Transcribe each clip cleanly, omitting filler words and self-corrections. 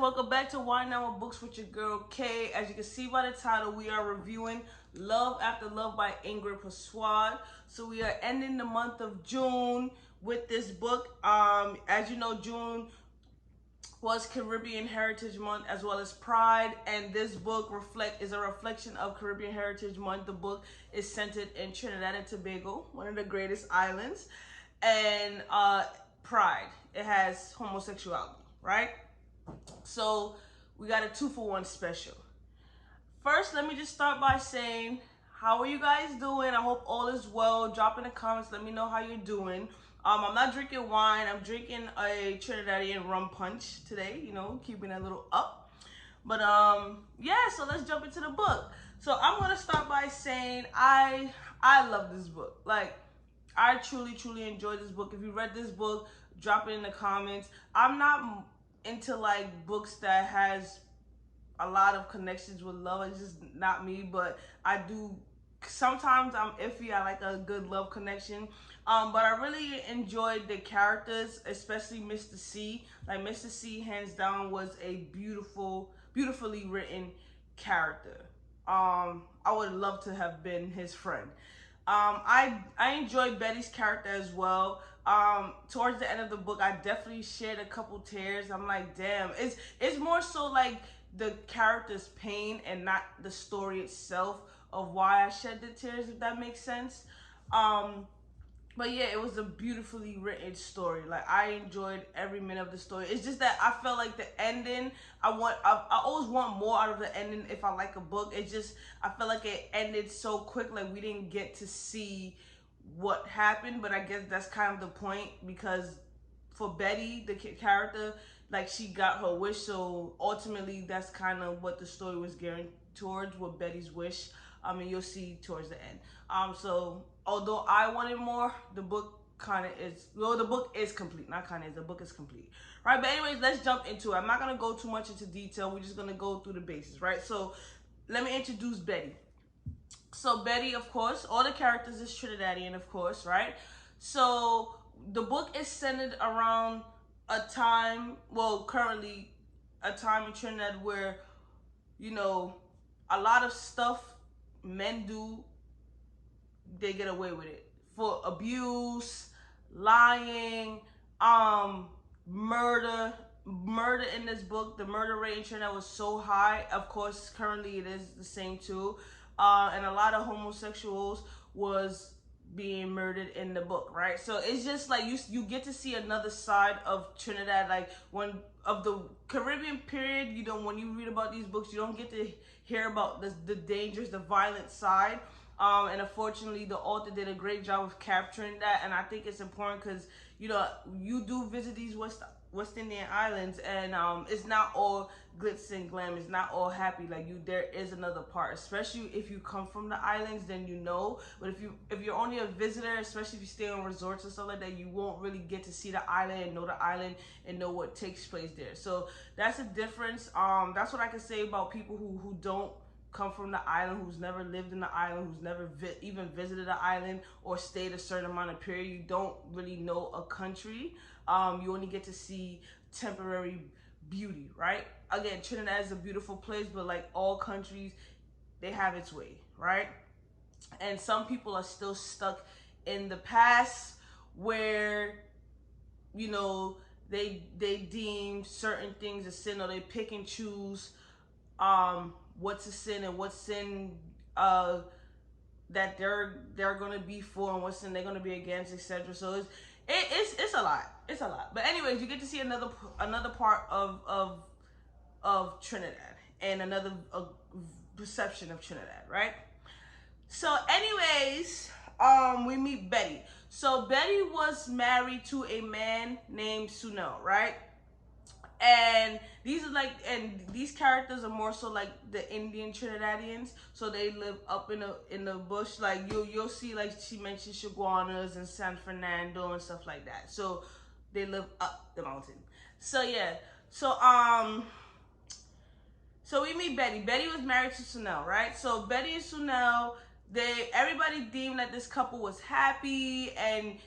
welcome back to Why Now with Books with your girl Kay. As you can see by the title, we are reviewing Love After Love by Ingrid Persuad. So we are ending the month of June with this book. As you know, June was Caribbean Heritage Month as well as Pride, and this book is a reflection of Caribbean Heritage Month. The book is centered in Trinidad and Tobago, one of the greatest islands, and Pride. It has homosexuality, right? So we got a 2-for-1 special. First, let me just start by saying, how are you guys doing? I hope all is well. Drop in the comments, let me know how you're doing. I'm not drinking wine. I'm drinking a Trinidadian rum punch today, you know, keeping it a little up. But yeah, so let's jump into the book. So I'm gonna start by saying I love this book. Like, I truly enjoyed this book. If you read this book, drop it in the comments. I'm not into like books that has a lot of connections with love. It's just not me, but I do. Sometimes I'm iffy. I like a good love connection. But I really enjoyed the characters, especially Mr. C. Like, Mr. C, hands down, was a beautifully written character. I would love to have been his friend. I enjoyed Betty's character as well. Towards the end of the book, I definitely shed a couple tears. I'm like, damn. It's more so like the character's pain and not the story itself of why I shed the tears, if that makes sense. But yeah, it was a beautifully written story. Like, I enjoyed every minute of the story. It's just that I felt like the ending, I always want more out of the ending if I like a book. It's just, I felt like it ended so quick. Like, we didn't get to see what happened, but I guess that's kind of the point, because for Betty, the character, like, she got her wish, so ultimately that's kind of what the story was gearing towards, with Betty's wish. And you'll see towards the end. So although I wanted more, the book kind of is, well, the book is complete. Not kind of is, the book is complete. Right, but anyways, let's jump into it. I'm not going to go too much into detail. We're just going to go through the bases, right? So let me introduce Betty. So Betty, of course, all the characters is Trinidadian, of course, right? So the book is centered around a time, well, currently a time in Trinidad where, you know, a lot of stuff men do, they get away with it. For abuse, lying, murder in this book. The murder rate in Trinidad was so high. Of course, currently it is the same too. And a lot of homosexuals was being murdered in the book, right? So it's just like you get to see another side of Trinidad. Like, when of the Caribbean period, you know, when you read about these books, you don't get to hear about the dangers, the violent side. And unfortunately, the author did a great job of capturing that. And I think it's important because, you know, you do visit these West Indian islands, and it's not all glitz and glam. It's not all happy. Like, there is another part, especially if you come from the islands, then you know. But if you're only a visitor, especially if you stay on resorts and stuff like that, you won't really get to see the island and know the island and know what takes place there. So that's a difference. That's what I can say about people who don't come from the island, who's never lived in the island, who's never even visited the island or stayed a certain amount of period. You don't really know a country. You only get to see temporary beauty, right? Again, Trinidad is a beautiful place, but like all countries, they have its way, right? And some people are still stuck in the past where, you know, they deem certain things a sin, or they pick and choose what's a sin and what's sin that they're gonna be for, and what sin they're gonna be against, etc. So it's a lot. It's a lot. But anyways, you get to see another part of Trinidad, and another perception of Trinidad, right? So anyways, we meet Betty. So Betty was married to a man named Sunil, right? And these characters are more so like the Indian Trinidadians. So they live up in the bush. Like, you'll see, like she mentioned, Chaguanas and San Fernando and stuff like that. So they live up the mountain. So yeah. So we meet Betty. Betty was married to Sunil, right? So Betty and Sunil, everybody deemed that this couple was happy, and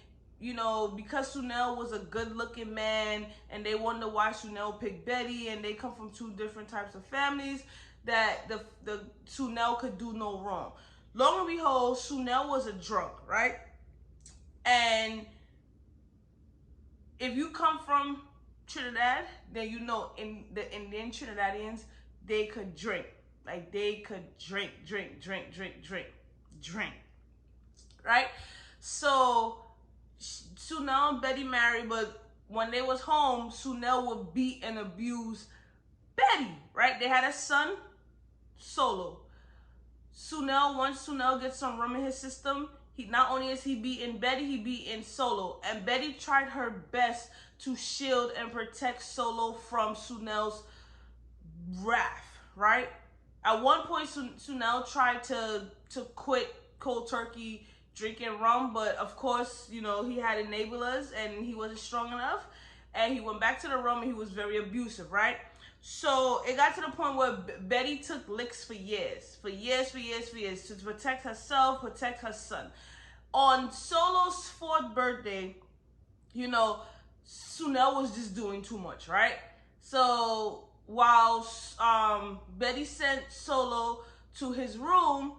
you know, because Sunel was a good-looking man, and they wonder why Sunel picked Betty, and they come from two different types of families, that the Sunel could do no wrong. Long and behold, Sunel was a drunk, right? And if you come from Trinidad, then you know in the Indian Trinidadians, they could drink. Like they could drink, right? So Sunel and Betty married, but when they was home, Sunel would beat and abuse Betty, right? They had a son, Solo. Once Sunel gets some rum in his system, he not only is he beating Betty, he beating Solo. And Betty tried her best to shield and protect Solo from Sunel's wrath, right? At one point, Sunel tried to quit cold turkey drinking rum, but of course, you know, he had enablers and he wasn't strong enough. And he went back to the rum and he was very abusive, right? So it got to the point where Betty took licks for years, to protect herself, protect her son. On Solo's 4th birthday, you know, Sunel was just doing too much, right? So while Betty sent Solo to his room,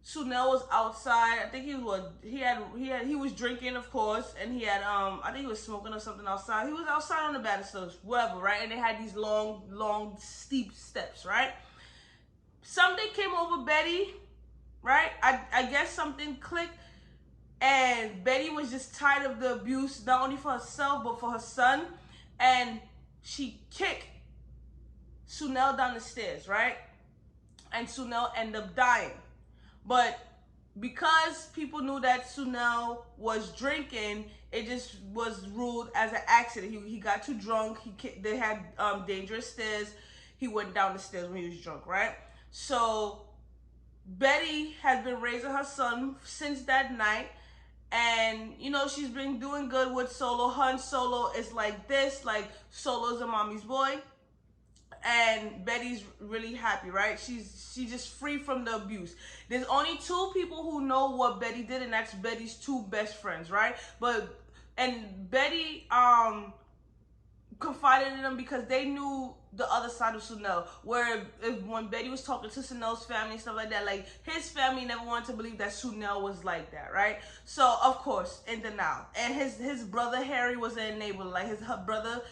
Sunel was outside. I think he was drinking, of course, and he had I think he was smoking or something outside. He was outside on the banisters, whatever, right? And they had these long, steep steps, right? Something came over Betty, right? I guess something clicked, and Betty was just tired of the abuse, not only for herself but for her son, and she kicked Sunel down the stairs, right? And Sunel ended up dying. But because people knew that Sunel was drinking, it just was ruled as an accident. He got too drunk. They had dangerous stairs. He went down the stairs when he was drunk, right? So Betty has been raising her son since that night. And, you know, she's been doing good with Solo. Her and Solo is like this. Like, Solo's a mommy's boy. And Betty's really happy, right? She's just free from the abuse. There's only 2 people who know what Betty did, and that's Betty's 2 best friends, right? And Betty confided in them because they knew the other side of Sunel. Where when Betty was talking to Sunel's family and stuff like that, like his family never wanted to believe that Sunel was like that, right? So of course, in denial. And his brother Harry was an enabler. Like her brother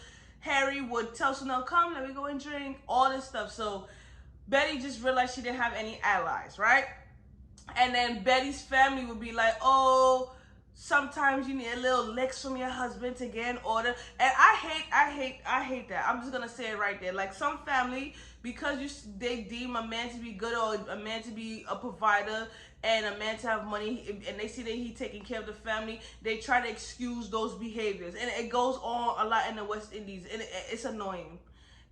Harry would tell Sunel, come, let me go and drink, all this stuff. So Betty just realized she didn't have any allies, right? And then Betty's family would be like, oh, sometimes you need a little licks from your husband to get in order. And I hate that. I'm just gonna say it right there. Like some family, because they deem a man to be good or a man to be a provider and a man to have money, and they see that he taking care of the family, they try to excuse those behaviors. And it goes on a lot in the West Indies, and it's annoying.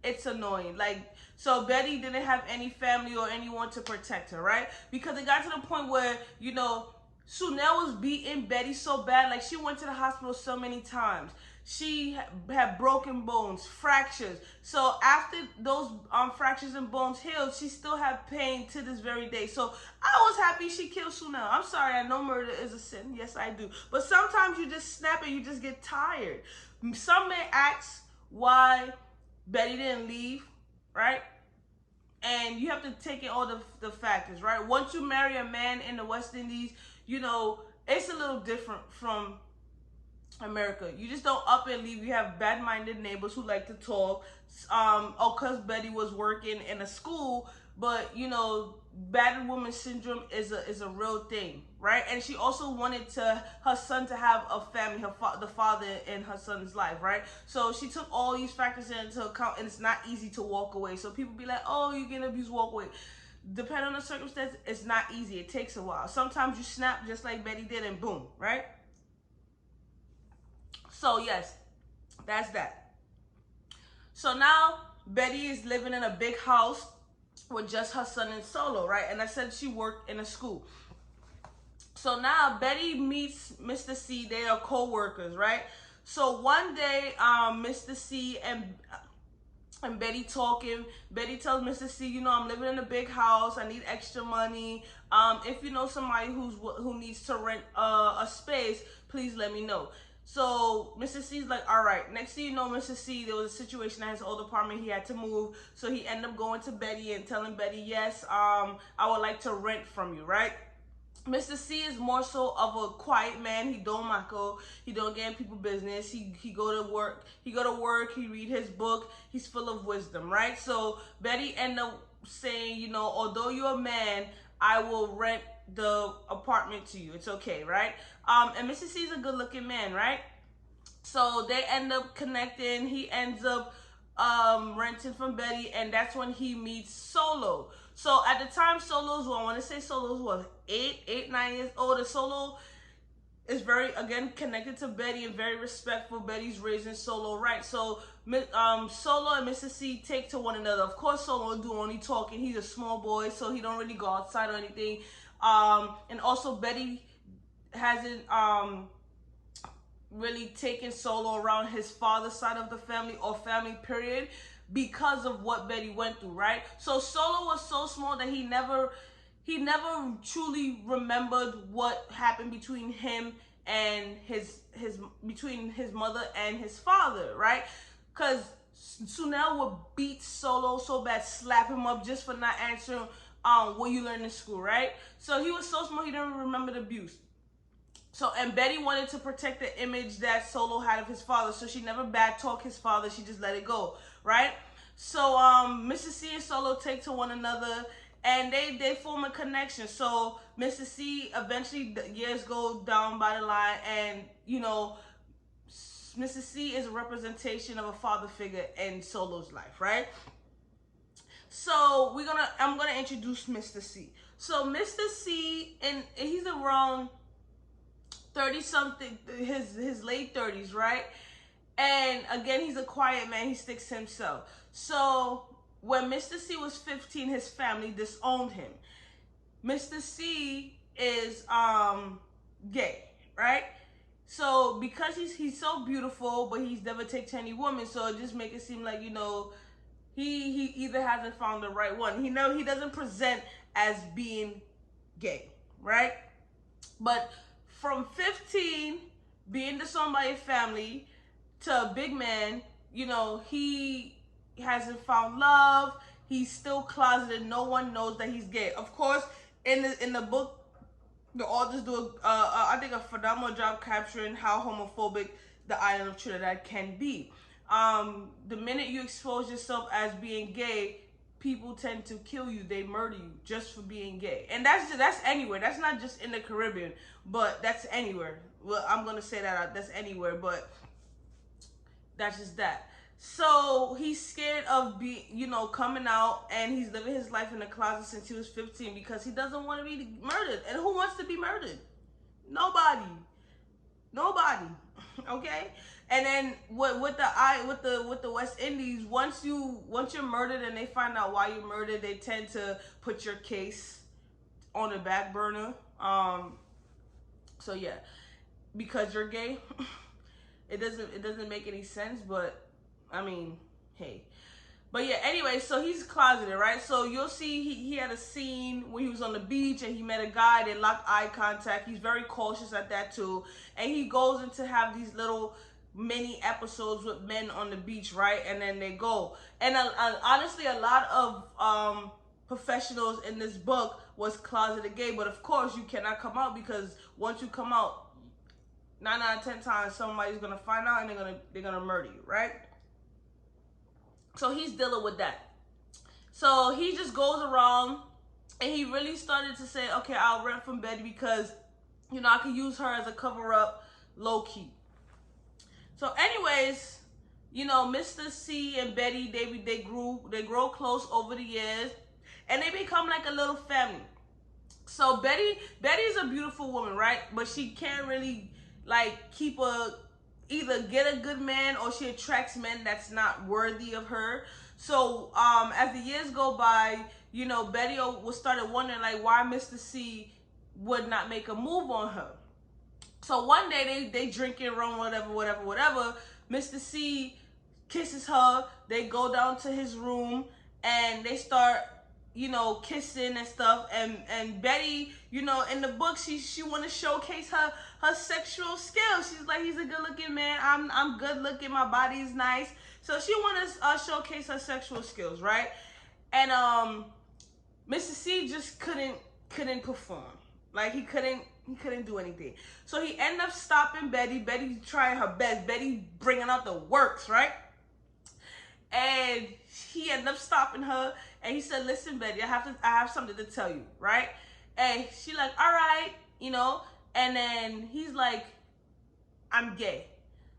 It's annoying. Like, so Betty didn't have any family or anyone to protect her, right? Because it got to the point where, you know, Sunel was beating Betty so bad, like she went to the hospital so many times. She had broken bones, fractures. So after those fractures and bones healed, she still had pain to this very day. So I was happy she killed Sunel. I'm sorry, I know murder is a sin. Yes, I do. But sometimes you just snap and you just get tired. Some may ask why Betty didn't leave, right? And you have to take in all the factors, right? Once you marry a man in the West Indies, you know, it's a little different from America. You just don't up and leave. You have bad-minded neighbors who like to talk. Because Betty was working in a school, but, you know, battered woman syndrome is a real thing, right? And she also wanted her son to have a family, the father in her son's life, right? So she took all these factors into account, and it's not easy to walk away. So people be like, oh, you're getting abused, walk away. Depending on the circumstance, it's not easy. It takes a while. Sometimes you snap just like Betty did, and boom, right? So yes, that's that. So now Betty is living in a big house with just her son and Solo, right? And I said she worked in a school. So now Betty meets Mr. C. They are co-workers, right? So one day, Mr. C and Betty talking. Betty tells Mr. C, you know, I'm living in a big house. I need extra money. If you know somebody who needs to rent a space, please let me know. So Mr. C's like, all right. Next thing you know, Mr. C, there was a situation at his old apartment. He had to move. So he ended up going to Betty and telling Betty, yes, I would like to rent from you, right? Mr. C is more so of a quiet man. He don't mako. He don't get in people business. He go to work. He read his book. He's full of wisdom, right? So Betty ended up saying, you know, although you're a man, I will rent the apartment to you. It's okay, right? And Mr. C is a good looking man, right? So they end up connecting. He ends up renting from Betty, and that's when he meets Solo. So at the time, Solo's, well, I want to say Solo's was 9 years old. And Solo is very, again, connected to Betty and very respectful. Betty's raising Solo right. So Solo and Mr. C take to one another. Of course, Solo do only talking. He's a small boy, so he don't really go outside or anything. And also Betty hasn't really taken Solo around his father's side of the family or family period because of what Betty went through, right? So Solo was so small that he never truly remembered what happened between him and between his mother and his father, right? Because Sunel would beat Solo so bad, slap him up just for not answering what you learned in school, right? So he was so small he didn't remember the abuse. So, and Betty wanted to protect the image that Solo had of his father, so she never bad talked his father. She just let it go, right? So, Mr. C and Solo take to one another, and they form a connection. So, Mr. C eventually, years go down by the line, and you know, Mr. C is a representation of a father figure in Solo's life, right? So I'm gonna introduce Mr. C. So Mr. C, and he's around 30 something, his late 30s, right? And again, he's a quiet man. He sticks to himself. So when Mr. C was 15, his family disowned him. Mr. C is gay, right? So because he's so beautiful, but he's never taken any woman, so it just make it seem like, you know, he either hasn't found the right one. He doesn't present as being gay, right? But from 15, being disowned by your family, to a big man, you know, he hasn't found love. He's still closeted. No one knows that he's gay. Of course, in the book, the authors do, I think, a phenomenal job capturing how homophobic the island of Trinidad can be. The minute you expose yourself as being gay, people tend to kill you. They murder you just for being gay. And that's anywhere. That's not just in the Caribbean, but that's anywhere. Well, I'm going to say that that's anywhere, but that's just that. So he's scared of coming out, and he's living his life in the closet since he was 15 because he doesn't want to be murdered. And who wants to be murdered? Nobody. Okay? And then with the West Indies, once you're murdered and they find out why you're murdered, they tend to put your case on the back burner. So yeah, because you're gay, it doesn't make any sense, but I mean, hey. But yeah, anyway, so he's closeted, right? So you'll see he had a scene where he was on the beach and he met a guy. They locked eye contact. He's very cautious at that too. And he goes into have these little mini episodes with men on the beach, right? And then they go. And honestly, a lot of professionals in this book was closeted gay. But of course, you cannot come out because once you come out, 9 out of 10 times, somebody's going to find out and they're gonna murder you, right? So he's dealing with that. So he just goes around and he really started to say, okay, I'll rent from Betty because, you know, I could use her as a cover up low key. So anyways, you know, Mr. C and Betty, they grow close over the years and they become like a little family. So Betty's a beautiful woman, right? But she can't really like either get a good man or she attracts men that's not worthy of her. So as the years go by, you know, Betty started wondering like why Mr. C would not make a move on her. So one day they drinking rum, whatever. Mr. C kisses her. They go down to his room and they start you know, kissing and stuff, and Betty, you know, in the book, she want to showcase her sexual skills. She's like, he's a good looking man, I'm good looking, my body is nice, so she want to showcase her sexual skills, right? And Mr. C just couldn't perform. Like he couldn't do anything. So he ended up stopping Betty. Betty trying her best. Betty bringing out the works, right? And he ended up stopping her, and he said, "Listen, Betty, I have something to tell you, right?" And she like, "All right, you know." And then he's like, "I'm gay."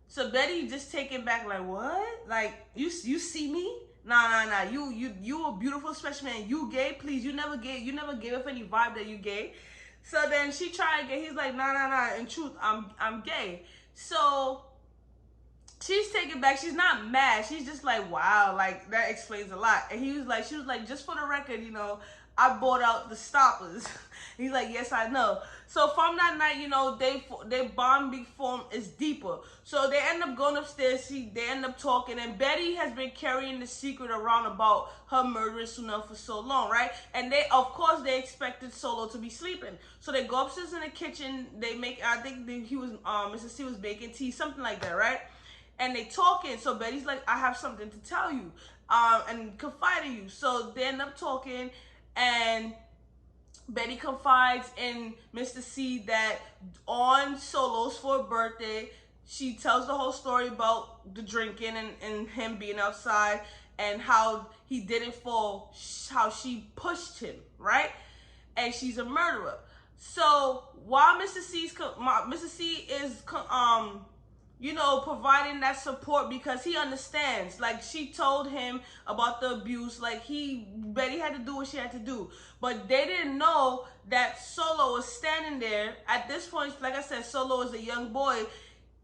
So Betty just taken back, like, "What? Like you see me? Nah. You a beautiful special man. You gay? Please, you never gave off any vibe that you gay." So then she tried again. He's like, "Nah. In truth, I'm gay." So she's taken back. She's not mad. She's just like, wow, like that explains a lot. And she was like, just for the record, you know, I bought out the stoppers. He's like, yes, I know. So from that night, you know, they bond form is deeper. So they end up going upstairs. They end up talking, and Betty has been carrying the secret around about her murderous Sunil for so long, right? And they, of course, they expected Solo to be sleeping. So they go upstairs in the kitchen. They make, I think Mr. C was baking tea, something like that, right? And they talking. So Betty's like, I have something to tell you, and confide in you. So they end up talking, and Betty confides in Mr. C that on Solo's 4th birthday, she tells the whole story about the drinking and him being outside, and how he didn't fall, how she pushed him, right? And she's a murderer. So while Mr. C is you know, providing that support, because he understands. Like, she told him about the abuse. Like, Betty had to do what she had to do. But they didn't know that Solo was standing there. At this point, like I said, Solo is a young boy,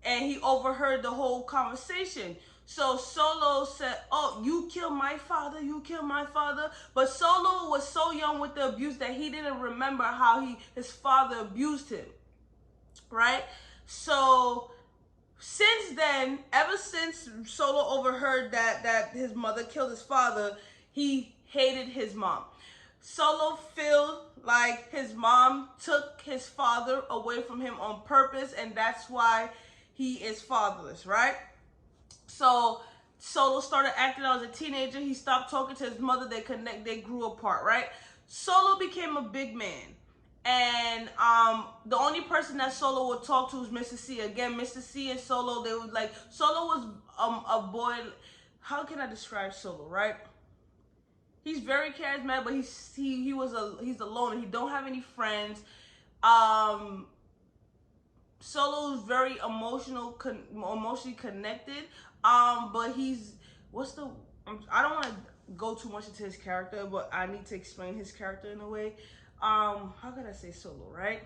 and he overheard the whole conversation. So Solo said, oh, you killed my father, you killed my father. But Solo was so young with the abuse that he didn't remember how his father abused him, right? So since then, ever since Solo overheard that his mother killed his father, he hated his mom. Solo felt like his mom took his father away from him on purpose, and that's why he is fatherless, right? So Solo started acting out as a teenager. He stopped talking to his mother. They grew apart, right? Solo became a big man. And the only person that Solo would talk to was Mr. C. Again, Mr. C and Solo, they would like, Solo was a boy. How can I describe Solo, right? He's very charismatic, but he's a loner. He don't have any friends. Solo's very emotionally connected. But I don't want to go too much into his character, but I need to explain his character in a way. How could I say Solo, right?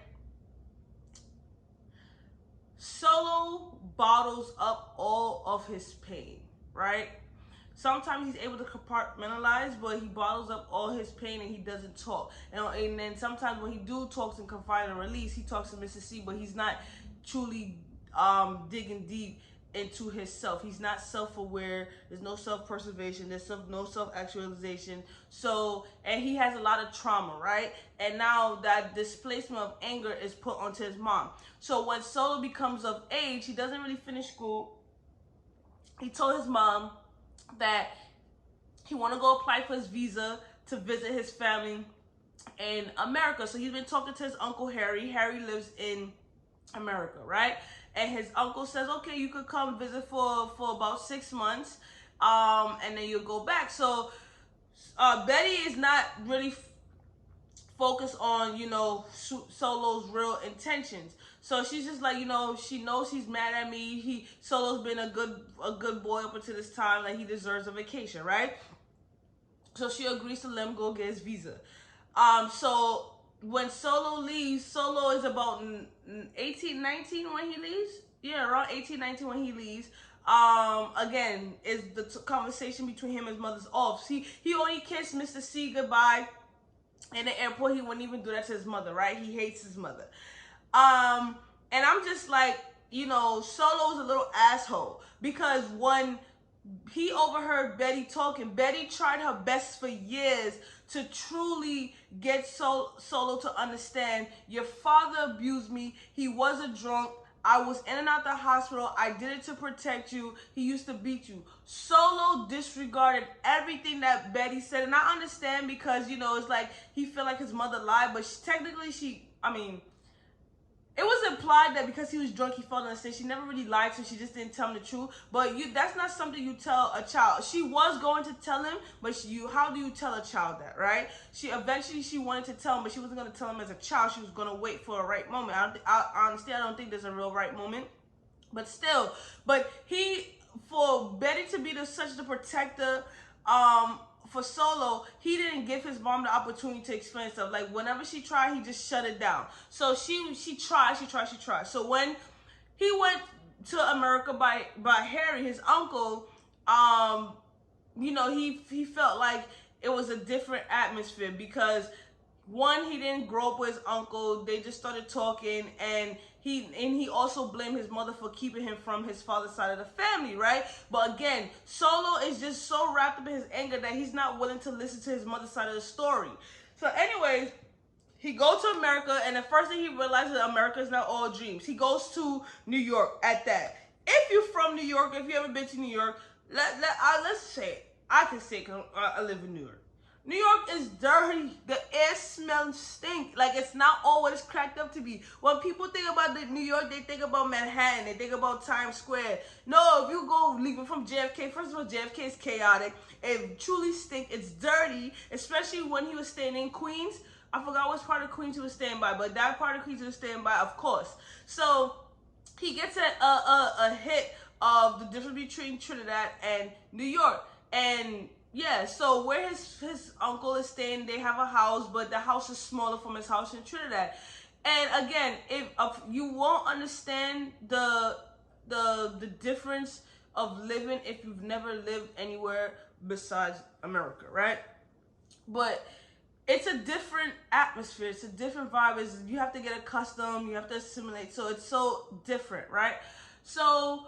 Solo bottles up all of his pain, right? Sometimes he's able to compartmentalize, but he bottles up all his pain and he doesn't talk. And then sometimes when he talks and confide and release, he talks to Mr. C, but he's not truly digging deep into himself. He's not self-aware. There's no self-preservation. There's no self-actualization. So, and he has a lot of trauma, right? And now that displacement of anger is put onto his mom. So when Solo becomes of age, he doesn't really finish school. He told his mom that he want to go apply for his visa to visit his family in America. So he's been talking to his uncle Harry. Harry lives in America, right? And his uncle says, okay, you could come visit for about 6 months, and then you'll go back. So Betty is not really focused on, you know, Solo's real intentions. So she's just like, you know, she knows he's mad at me. Solo's been a good boy up until this time. Like, he deserves a vacation, right? So she agrees to let him go get his visa. So when Solo leaves, Solo is about 18, 19 when he leaves. Yeah, around 18, 19 when he leaves. Again, is the conversation between him and his mother's off. He only kissed Mr. C goodbye in the airport. He wouldn't even do that to his mother, right? He hates his mother. And I'm just like, you know, Solo's a little asshole, because when he overheard Betty talking. Betty tried her best for years to truly get Solo to understand, your father abused me. He was a drunk. I was in and out the hospital. I did it to protect you. He used to beat you. Solo disregarded everything that Betty said. And I understand because, you know, it's like he felt like his mother lied. But it was implied that because he was drunk, he felt unsafe. She never really lied to him. She just didn't tell him the truth. But that's not something you tell a child. She was going to tell him, but how do you tell a child that, right? She wanted to tell him, but she wasn't going to tell him as a child. She was going to wait for a right moment. Honestly, I don't think there's a real right moment. But still, for Betty to be such the protector, for Solo, he didn't give his mom the opportunity to explain stuff. Like, whenever she tried, he just shut it down. So she tried. So when he went to America by Harry, his uncle, you know, he felt like it was a different atmosphere because, one, he didn't grow up with his uncle. They just started talking, and he also blamed his mother for keeping him from his father's side of the family, right? But again, Solo is just so wrapped up in his anger that he's not willing to listen to his mother's side of the story. So anyways, he goes to America, and the first thing he realizes that America is not all dreams. He goes to New York at that. If you're from New York, if you ever been to New York, let's say it. I can say it because I live in New York. New York is dirty. The air smells stink. Like, it's not all what it's cracked up to be. When people think about New York, they think about Manhattan. They think about Times Square. No, if you go leaving from JFK, first of all, JFK is chaotic. It truly stinks. It's dirty, especially when he was staying in Queens. I forgot which part of Queens he was staying by, but that part of Queens he was staying by, of course. So he gets a hit of the difference between Trinidad and New York. And yeah, so where his uncle is staying, they have a house, but the house is smaller from his house in Trinidad. And again, if you won't understand the difference of living if you've never lived anywhere besides America, right? But it's a different atmosphere. It's a different vibe. You have to get accustomed. You have to assimilate. So it's so different, right? So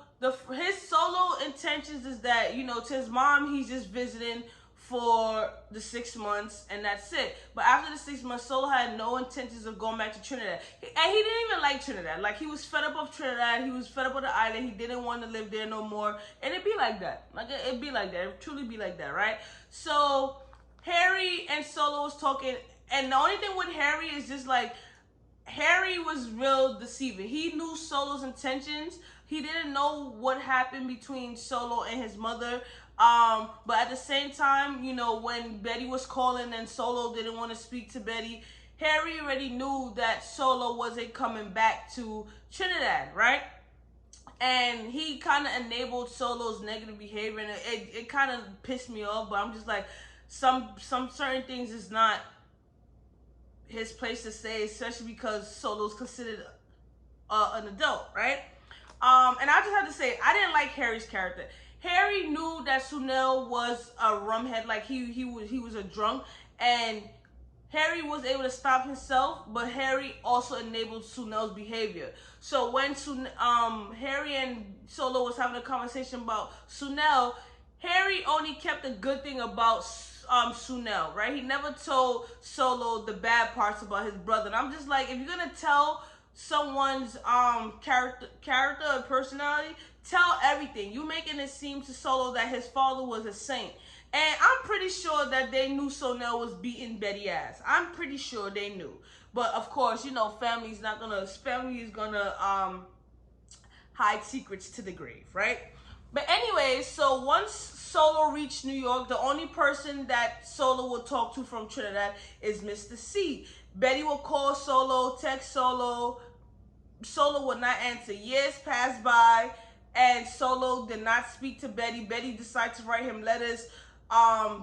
his Solo intentions is that, you know, to his mom, he's just visiting for the 6 months, and that's it. But after the 6 months, Solo had no intentions of going back to Trinidad. And he didn't even like Trinidad. Like, he was fed up of Trinidad. He was fed up with the island. He didn't want to live there no more. And it'd be like that. Like, it'd be like that. It'd truly be like that, right? So Harry and Solo was talking, and the only thing with Harry is just like, Harry was real deceiving. He knew Solo's intentions. He didn't know what happened between Solo and his mother. But at the same time, you know, when Betty was calling and Solo didn't want to speak to Betty, Harry already knew that Solo wasn't coming back to Trinidad, right? And he kind of enabled Solo's negative behavior, and it kind of pissed me off. But I'm just like, some certain things is not his place to say, especially because Solo's considered an adult, right? And I just have to say, I didn't like Harry's character. Harry knew that Sunil was a rumhead, like he was a drunk, and Harry was able to stop himself, but Harry also enabled Sunil's behavior. So when Harry and Solo was having a conversation about Sunil, Harry only kept a good thing about Sunil, right? He never told Solo the bad parts about his brother. And I'm just like, if you're gonna tell someone's character or personality, tell everything. You making it seem to Solo that his father was a saint. And I'm pretty sure that they knew Sunil was beating Betty ass. I'm pretty sure they knew. But of course, you know, family is gonna hide secrets to the grave, right? But anyways, so once Solo reached New York, the only person that Solo would talk to from Trinidad is Mr. C. Betty would call Solo, text Solo. Solo would not answer. Years passed by, and Solo did not speak to Betty. Betty decided to write him letters.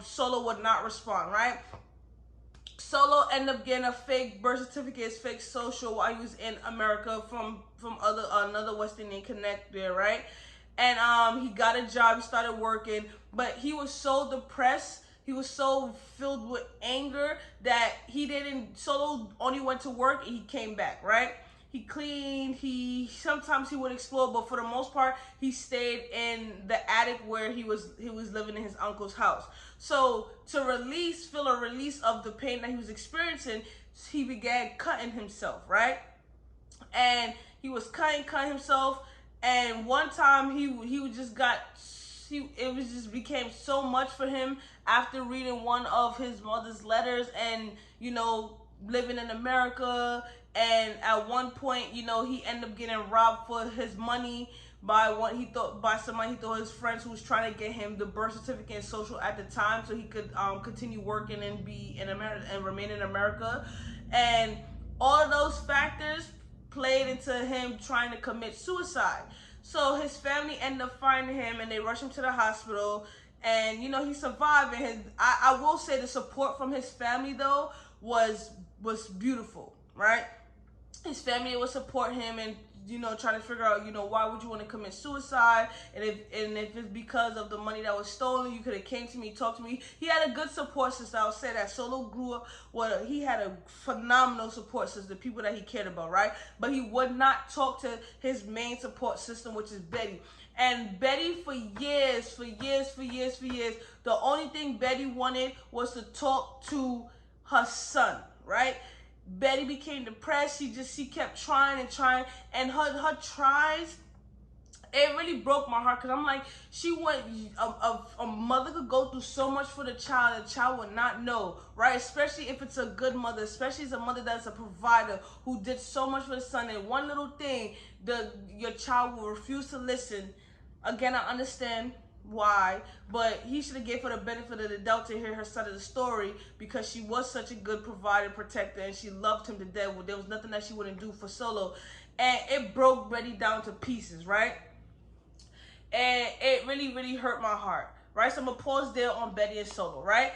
Solo would not respond, right? Solo ended up getting a fake birth certificate, fake social while he was in America from another West Indian connect there, right? And he got a job, he started working, but he was so depressed, he was so filled with anger that Solo only went to work and he came back, right? he cleaned, sometimes he would explore, but for the most part, he stayed in the attic where he was living in his uncle's house. So to feel a release of the pain that he was experiencing, he began cutting himself, right? And he was cutting himself, and one time it was just became so much for him after reading one of his mother's letters, and living in America, and at one point he ended up getting robbed for his money by somebody he thought his friends, who was trying to get him the birth certificate and social at the time so he could continue working and be in America and remain in America. And all of those factors played into him trying to commit suicide. So his family ended up finding him, and they rushed him to the hospital, and he survived. And I will say the support from his family though was beautiful, right? His family would support him and trying to figure out why would you want to commit suicide, and if it's because of the money that was stolen, you could have came to me, talked to me. He had a good support system. I would say that Solo grew up he had a phenomenal support system, people that he cared about, right? But he would not talk to his main support system, which is Betty. And Betty, for years, the only thing Betty wanted was to talk to her son, right? Betty became depressed. She kept trying, and her tries, it really broke my heart, because I'm like, a mother could go through so much for the child would not know, right? Especially if it's a good mother, especially as a mother that's a provider who did so much for the son, and one little thing, your child will refuse to listen. Again, I understand why, but he should have gave her the benefit of the doubt to hear her side of the story, because she was such a good provider, protector, and she loved him to death. There was nothing that she wouldn't do for Solo, and it broke Betty down to pieces, right? And it really, really hurt my heart, right? So I'm gonna pause there on Betty and Solo, right?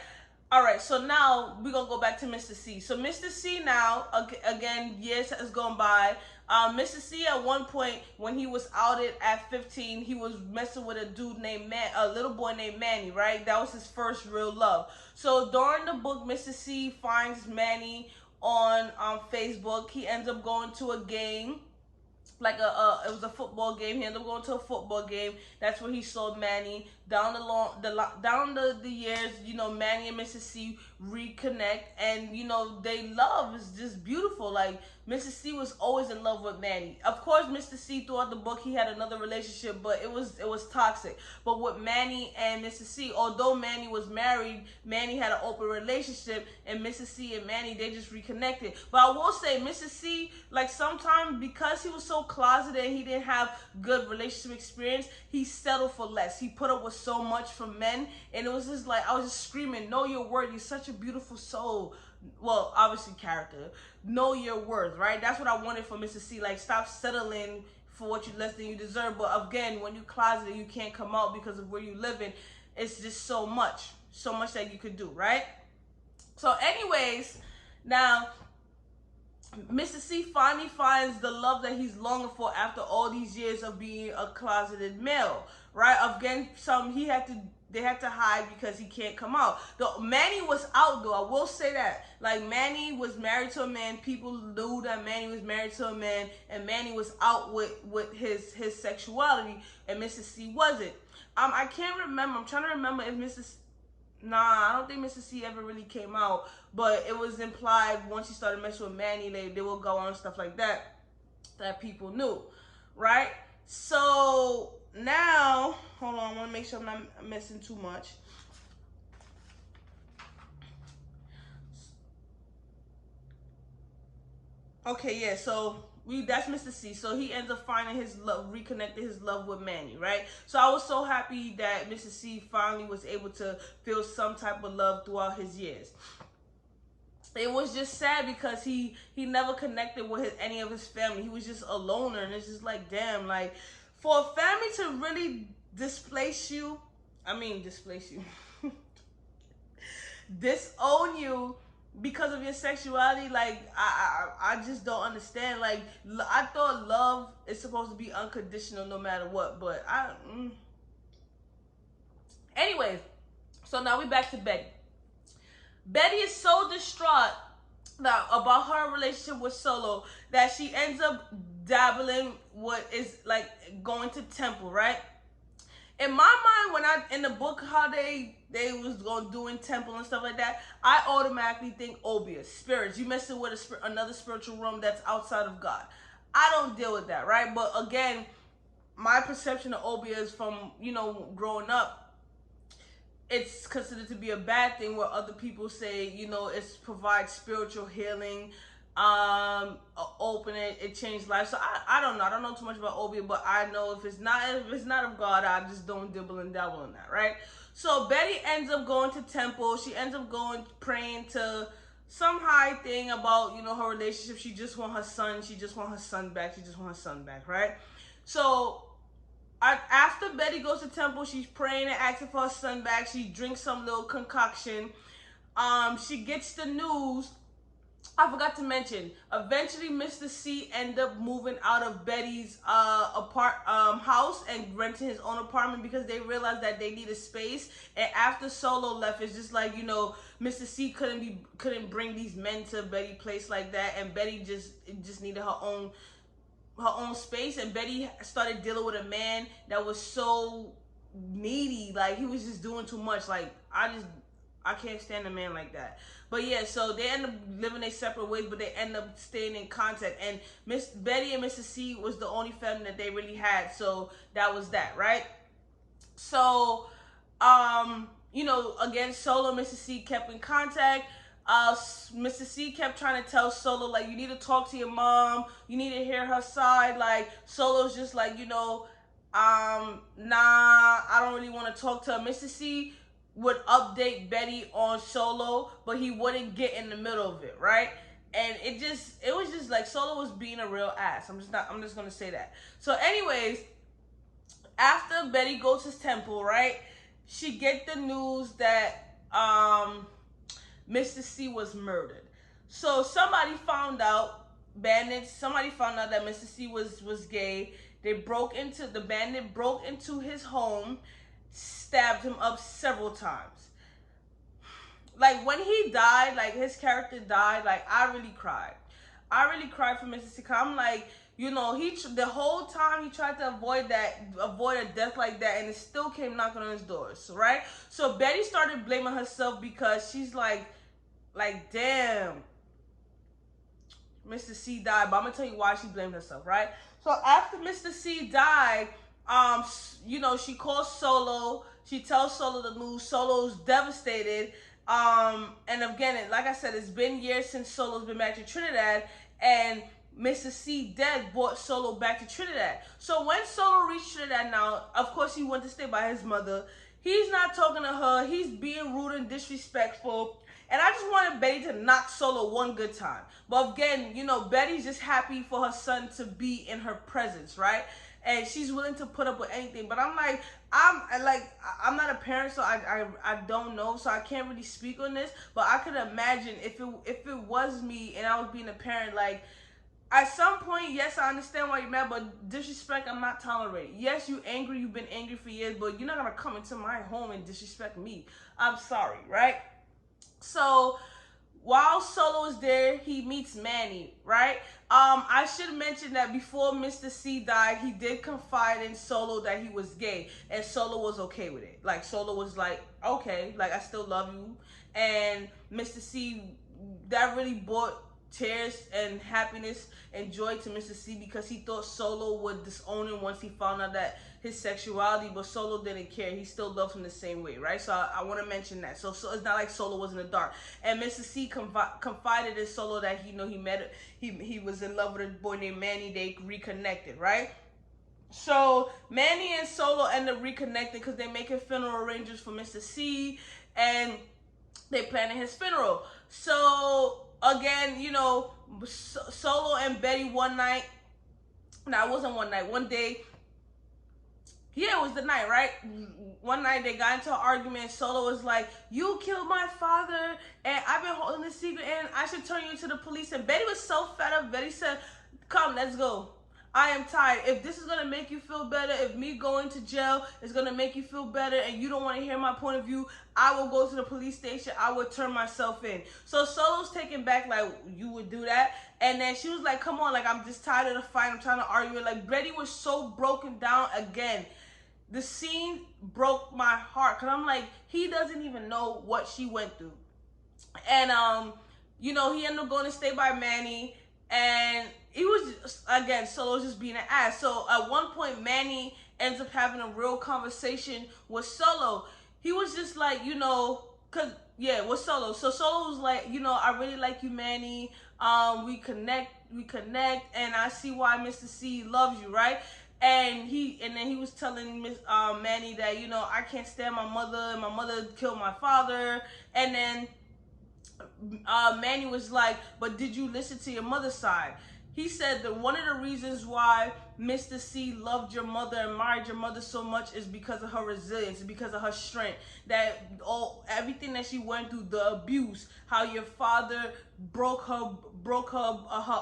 All right, so now we're gonna go back to Mr. C. So Mr. C now, again, years has gone by. Mr. C at one point, when he was outed at 15, he was messing with a little boy named Manny, right? That was his first real love. So during the book, Mr. C finds Manny on Facebook. He ends up going to a game, it was a football game. He ended up going to a football game. That's where he saw Manny. Down the years, Manny and Mrs. C reconnect, and they love is just beautiful. Like, Mrs. C was always in love with Manny. Of course, Mr. C throughout the book he had another relationship, but it was toxic. But with Manny and Mrs. C, although Manny was married, Manny had an open relationship, and Mrs. C and Manny, they just reconnected. But I will say, Mrs. C, like, sometimes because he was so closeted and he didn't have good relationship experience, he settled for less. He put up with so much from men, and it was just like, I was just screaming, know your worth. You're such a beautiful soul. Well, obviously character. Know your worth, right? That's what I wanted from Mr. C. Like, stop settling for what you less than you deserve. But again, when you closeted, you can't come out because of where you live in. It's just so much that you could do, right? So anyways, now Mr. C finally finds the love that he's longing for after all these years of being a closeted male, right? Again, they had to hide because he can't come out. Manny was out though, I will say that. Like, Manny was married to a man. People knew that Manny was married to a man, and Manny was out with his sexuality, and Mr. C wasn't. I can't remember. I'm trying to remember if I don't think Mr. C ever really came out, but it was implied once he started messing with Manny, they would go on stuff like that people knew, right? So now, hold on, I want to make sure I'm not missing too much. Okay, yeah, so that's Mr. C. So he ends up finding his love, reconnecting his love with Manny, right? So I was so happy that Mr. C finally was able to feel some type of love throughout his years. It was just sad because he never connected with any of his family. He was just a loner, and it's just like, damn, like, for a family to really displace you, disown you because of your sexuality, like, I just don't understand. Like, I thought love is supposed to be unconditional no matter what, but anyways, so now we back to Betty. Betty is so distraught now about her relationship with Solo, that she ends up dabbling what is like going to temple, right? In my mind, when I in the book how they was going doing temple and stuff like that, I automatically think obeah, spirits. You messing with another spiritual realm that's outside of God. I don't deal with that, right? But again, my perception of obeah is from, you know, growing up, it's considered to be a bad thing, where other people say, you know, it's provides spiritual healing, open it changed life. So I don't know. I don't know too much about obeah, but I know if it's not of God, I just don't dibble and dabble in that, right? So Betty ends up going to temple. She ends up going praying to some high thing about, you know, her relationship. She just want her son. She just want her son back. She just want her son back, right? So after Betty goes to temple, she's praying and asking for her son back. She drinks some little concoction. She gets the news. I forgot to mention, eventually Mr. C ended up moving out of Betty's house and renting his own apartment because they realized that they needed space. And after Solo left, it's just like, you know, Mr. C couldn't bring these men to Betty's place like that, and Betty just needed her own space. And Betty started dealing with a man that was so needy, like he was just doing too much. Like I can't stand a man like that. But yeah, so they end up living their separate ways, but they end up staying in contact. And Miss Betty and Mr. C was the only family that they really had. So that was that, right? So you know, again, Solo and Mr. C kept in contact. Mr. C kept trying to tell Solo, like, you need to talk to your mom. You need to hear her side. Like, Solo's just like, you know, nah, I don't really want to talk to her. Mr. C would update Betty on Solo, but he wouldn't get in the middle of it, right? And it was just like Solo was being a real ass. I'm just gonna say that. So anyways, after Betty goes to temple, right, she get the news that Mr. C was murdered. So somebody found out, somebody found out that Mr. C was gay. The bandit broke into his home, stabbed him up several times. Like, when he died, like, his character died, like, I really cried. I really cried for Mr. C. I'm like, you know, the whole time he tried to avoid a death like that, and it still came knocking on his doors, right? So Betty started blaming herself because she's like, damn, Mr. C died. But I'm gonna tell you why she blamed herself, right? So after Mr. C died, you know, she calls Solo. She tells Solo the news. Solo's devastated. And again, like I said, it's been years since Solo's been back to Trinidad, and Mr. C dead brought Solo back to Trinidad. So when Solo reached Trinidad now, of course he went to stay by his mother. He's not talking to her. He's being rude and disrespectful. And I just wanted Betty to knock Solo one good time. But again, you know, Betty's just happy for her son to be in her presence, right? And she's willing to put up with anything. But I'm not a parent, so I don't know, so I can't really speak on this. But I could imagine if it was me and I was being a parent, like, at some point, yes, I understand why you're mad, but disrespect, I'm not tolerating. Yes, you angry, you've been angry for years, but you're not gonna come into my home and disrespect me. I'm sorry, right? So while Solo is there, he meets Manny, right? I should mention that before Mr. C died, he did confide in Solo that he was gay, and Solo was okay with it. Like, Solo was like, okay, like, I still love you. And Mr. C, that really brought tears and happiness and joy to Mr. C, because he thought Solo would disown him once he found out that his sexuality, but Solo didn't care. He still loved him the same way, right? So I want to mention that. So it's not like Solo was in the dark. And Mr. C confided in Solo that he was in love with a boy named Manny. They reconnected, right? So Manny and Solo end up reconnecting because they're making funeral arrangements for Mr. C, and they planning his funeral. So again, you know, Solo and Betty one day. Yeah, it was the night, right? One night they got into an argument. Solo was like, you killed my father, and I've been holding this secret, and I should turn you into the police. And Betty was so fed up. Betty said, come, let's go. I am tired. If this is going to make you feel better, if me going to jail is going to make you feel better and you don't want to hear my point of view, I will go to the police station. I will turn myself in. So Solo's taken back, like, you would do that? And then she was like, come on, like, I'm just tired of the fight. I'm trying to argue. Like, Betty was so broken down again. The scene broke my heart because I'm like, he doesn't even know what she went through. And, you know, he ended up going to stay by Manny. And he was, again, Solo's just being an ass. So at one point, Manny ends up having a real conversation with Solo. He was just like, you know, with Solo. So Solo was like, you know, I really like you, Manny. We connect, and I see why Mr. C loves you, right? And then he was telling Manny that, you know, I can't stand my mother, and my mother killed my father. And then Manny was like, but did you listen to your mother's side? He said that one of the reasons why Mr. C loved your mother and married your mother so much is because of her resilience, because of her strength. That everything that she went through, the abuse, how your father broke her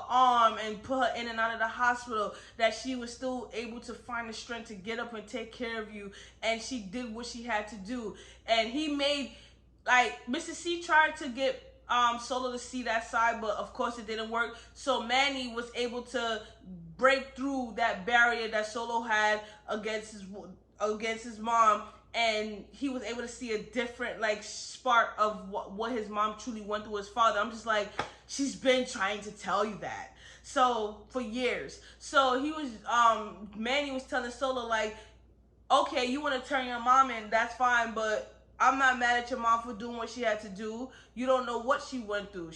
arm and put her in and out of the hospital, that she was still able to find the strength to get up and take care of you, and she did what she had to do. And he made, like, Mr. C tried to get Solo to see that side, but of course it didn't work. So Manny was able to break through that barrier that Solo had against his mom, and he was able to see a different, like, spark of what his mom truly went through his father. I'm just like, she's been trying to tell you that, so for years. So he was Manny was telling Solo, like, okay, you want to turn your mom in, that's fine, but I'm not mad at your mom for doing what she had to do. You don't know what she went through.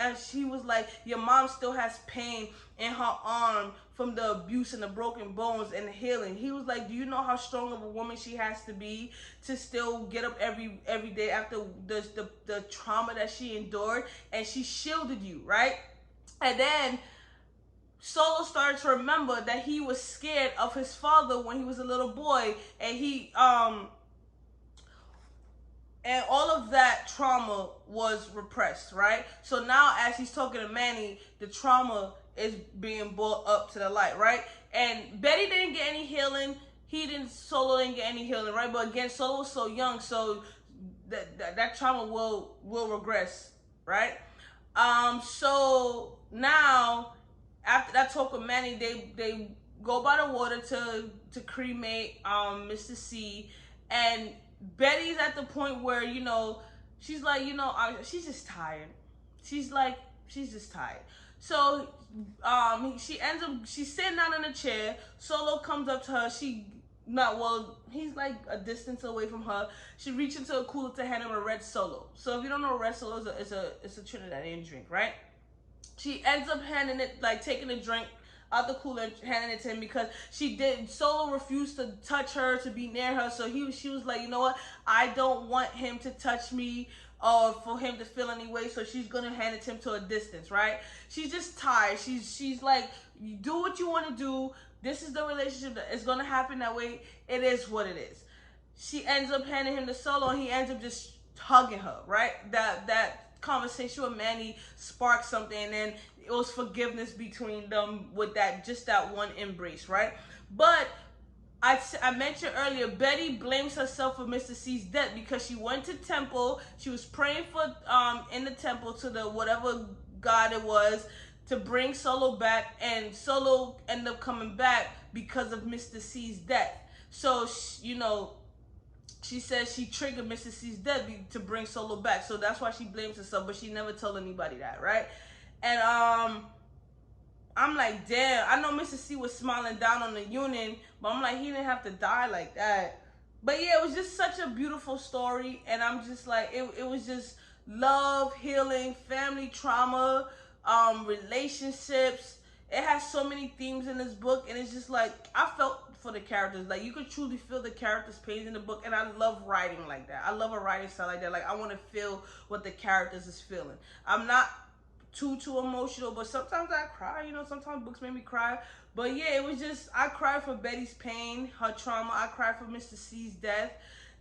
And she was like, your mom still has pain in her arm from the abuse and the broken bones and the healing. He was like, do you know how strong of a woman she has to be to still get up every day after the trauma that she endured? And she shielded you, right? And then Solo started to remember that he was scared of his father when he was a little boy, and all of that trauma was repressed, right? So now as he's talking to Manny, the trauma is being brought up to the light, right? And Betty didn't get any healing. Solo didn't get any healing, right? But again, Solo was so young, so that trauma will regress, right? So now, after that talk with Manny, they go by the water to cremate Mr. C, and Betty's at the point where, you know, she's like, you know, she's just tired. She's just tired. So she's sitting down in a chair. Solo comes up to her. He's like a distance away from her. She reaches into a cooler to hand him a red Solo. So if you don't know, red Solo is a Trinidadian drink, right? She ends up handing it, like, taking a drink out the cooler and handing it to him because Solo refused to touch her, to be near her. So she was like, you know what? I don't want him to touch me or for him to feel any way. So she's going to hand it to him to a distance, right? She's just tired. She's like, you do what you want to do. This is the relationship that is going to happen that way. It is what it is. She ends up handing him the Solo, and he ends up just hugging her, right? That conversation with Manny sparked something, and then it was forgiveness between them with that one embrace, right? But I mentioned earlier, Betty blames herself for Mr. C's death because she went to temple. She was praying for in the temple to the whatever god it was to bring Solo back, and Solo ended up coming back because of Mr. C's death. So you know, she says she triggered Mr. C's death to bring Solo back. So that's why she blames herself, but she never told anybody that, right? And I'm like, damn, I know Mr. C was smiling down on the Union, but I'm like, he didn't have to die like that. But yeah, it was just such a beautiful story, and I'm just like, it was just love, healing, family trauma, relationships. It has so many themes in this book, and it's just like, I felt for the characters. Like, you could truly feel the characters' pain in the book, and I love writing like that. I love a writing style like that. Like, I want to feel what the characters is feeling. I'm not too emotional, but sometimes I cry, you know, sometimes books make me cry. But yeah, it was just, I cried for Betty's pain, her trauma. I cried for Mr. C's death,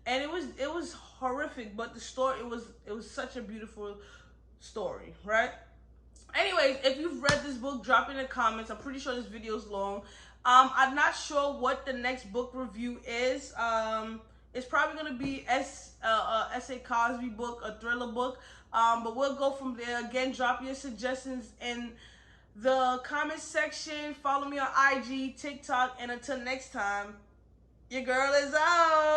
and it was horrific, but the story, it was such a beautiful story, right? Anyway, anyways, if you've read this book, drop it in the comments. I'm pretty sure this video is long. I'm not sure what the next book review is. It's probably gonna be S.A. Cosby book, a thriller book. But we'll go from there. Again, drop your suggestions in the comment section. Follow me on IG, TikTok, and until next time, your girl is out.